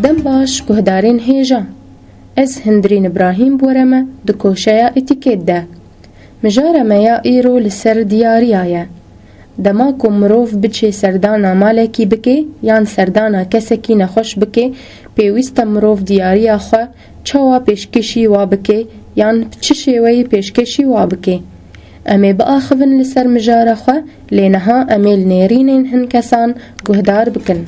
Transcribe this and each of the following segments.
دم باش گهدارین هیجا از هندرین ابراهیم بورمه دو کوشیا اتیکت ده مجاره میا ایرو لسر دیاریایه دما کو مروف بچه سردانا مالکی بکه یان سردانا کسکی نخوش بکه پیویست مروف دیاریا خو چوا پیشکشی وا بکه یان چه شیوی پیشکشی وا بکه امی با آخفن لسر مجاره خو لینها امیل نیرینین هن کسان گهدار بکن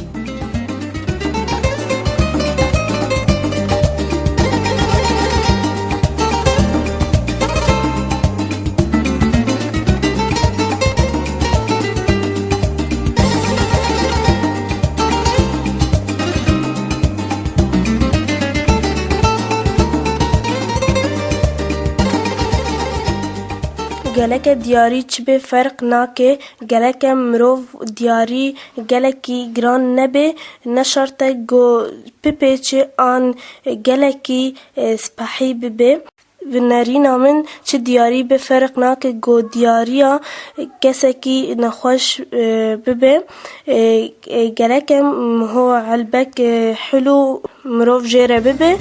گلک دیاری چه به فرق ناکه گلک مروف دیاری گلکی گران نبه نشرط گو بپیچه آن گلکی سپحی ببه و نرینا من چه دیاری به فرق ناکه گو دیاریا کسکی نخوش ببه گلک هو علبک حلو مروف جیره ببه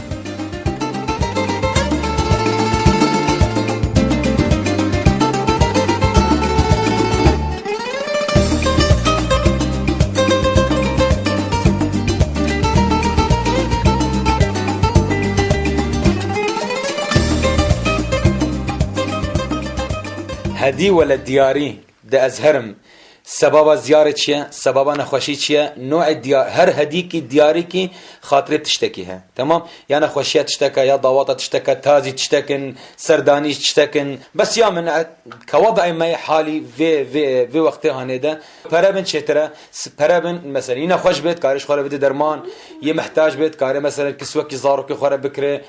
هدی ولا دیاری ده ازهرم سبب زیارت چیه سبب نخوشی چیه نوع دیار هر هدی کی دیاری کی خاطر تشتکی ها تمام یا نخوشیت تشتکه یا ضوابط تشتکه تازی تشتکن سردانی تشتکن بس یا من كوضع ما حالي في وقت هنده پرابن چتره پرابن مثلا اینا خوش بيت کارش خوره بده درمان یه محتاج بيت کار مثلا کسوه کی زارو کی خوره بکره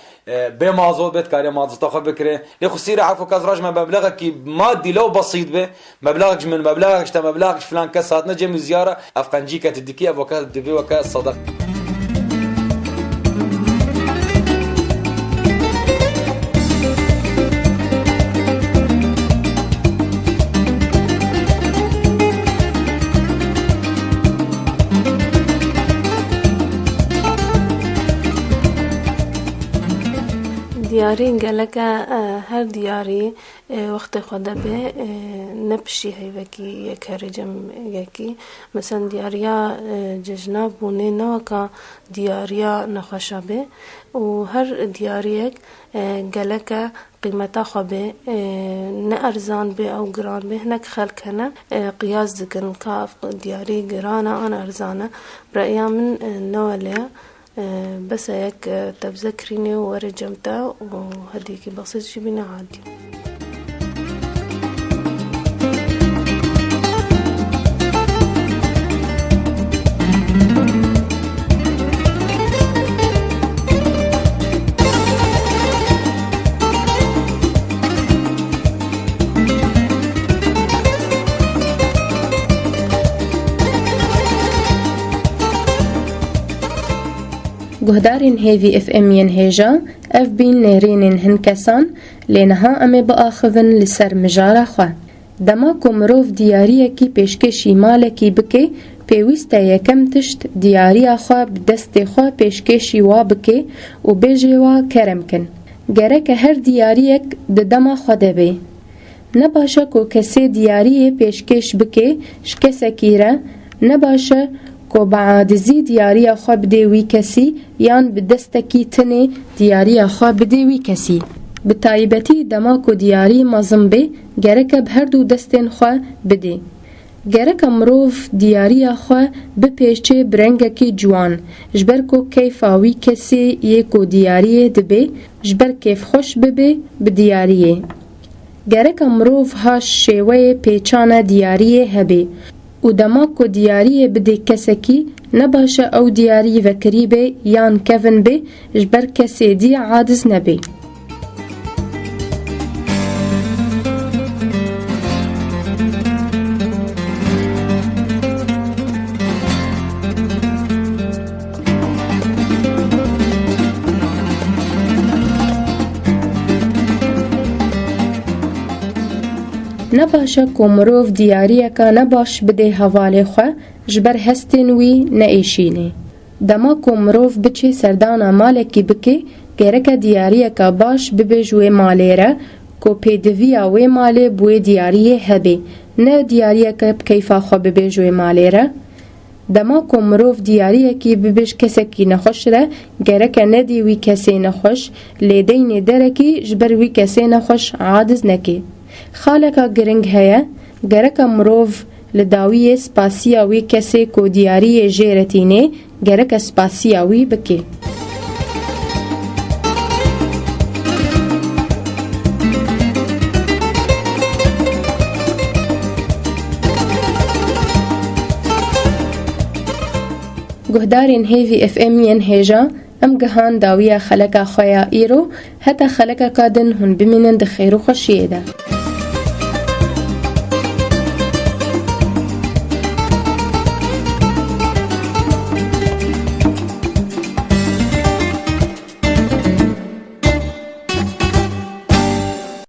به مازو بيت کار مازو تاخو بکره لخصير عفو كازراج ما مبلغ کی مادي لو بسيط به مبلغك من مبلغك تا مبلغك فلان كسات نجم زياره افقنجي كتدكي افوكات دبي وكا صدق دیاری گلک هر دیاری وقت خود به نبشی هیوکی یک هرجم یکی مثلا دیاریا جناب بونه نوکا دیاریا نخوشابه و هر دیاریک گلک قیمتا خوبه نه ارزان به او گران به هنک خلق کنه قیاس دکن کاف دیاری گرانه آن ارزانه برای من نواله بس هيك تذكريني ورجمتها وهديك بسيط شي بينا عادي گهدارین هیوی اف امین هیجا اف بین نرینین هنکسان لینها امی با آخوون لسر مجاره خواه دما کمروف دیاریه کی پیشکشی ماله کی بکه پیوسته یکم تشت دیاری خواه بدست خواه پیشکشی وا بکه و بیجه وا کرم کن گره که هر دیاریک ده دما خواه بی نباشه که کسی دیاریه پیشکش بکه شکسه کیره نباشه کو بعادزی دیاری خواه بده وی کسی یان بدستکی تنه دیاری خواه بده وی کسی به تایبتی دما کو دیاری مازم به گرک به هر دو دستین خواه بده گرک مروف دیاری خواه بپیچه برنگکی جوان جبر کو کیفاوی کسی یکو دیاری دبه جبر کیف خوش ببه بدیاریه گرک مروف هاش شیوه پیچانه دیاری هبه و دما کو دیاری بده کسکی نباشه او دیاری وکری به یان کفن به جبر کسی دی عادز نبه نباشه که مروف دیاریه که نباش بده حواله خواه جبر هستین وی نایشینه دما کو مروف بچه سردانا مالکی بکی گرکه دیاریه که باش ببجوه مالی را کو پیدویا وی مالی بوی دیاریه هبه نه دیاریه که بکیفا خو ببجوه مالی را دما کو مروف دیاریه کی ببج کسی کی نخوش را گرکه ندی وی کسی نخوش لیدین درکی جبر وی کسی نخوش عادز نکی خالکا گرنگ هیا گرکه مروف لداوی سپاسیا وی کسی کو دیاری جیرتینه گرک سپاسیا وی بکی گهدارین هیوی اف ام ین هیجا ام گهان داویا خلقا خویا ایرو حتی خلقا کادن هن بمینن دخیرو خوشیه ده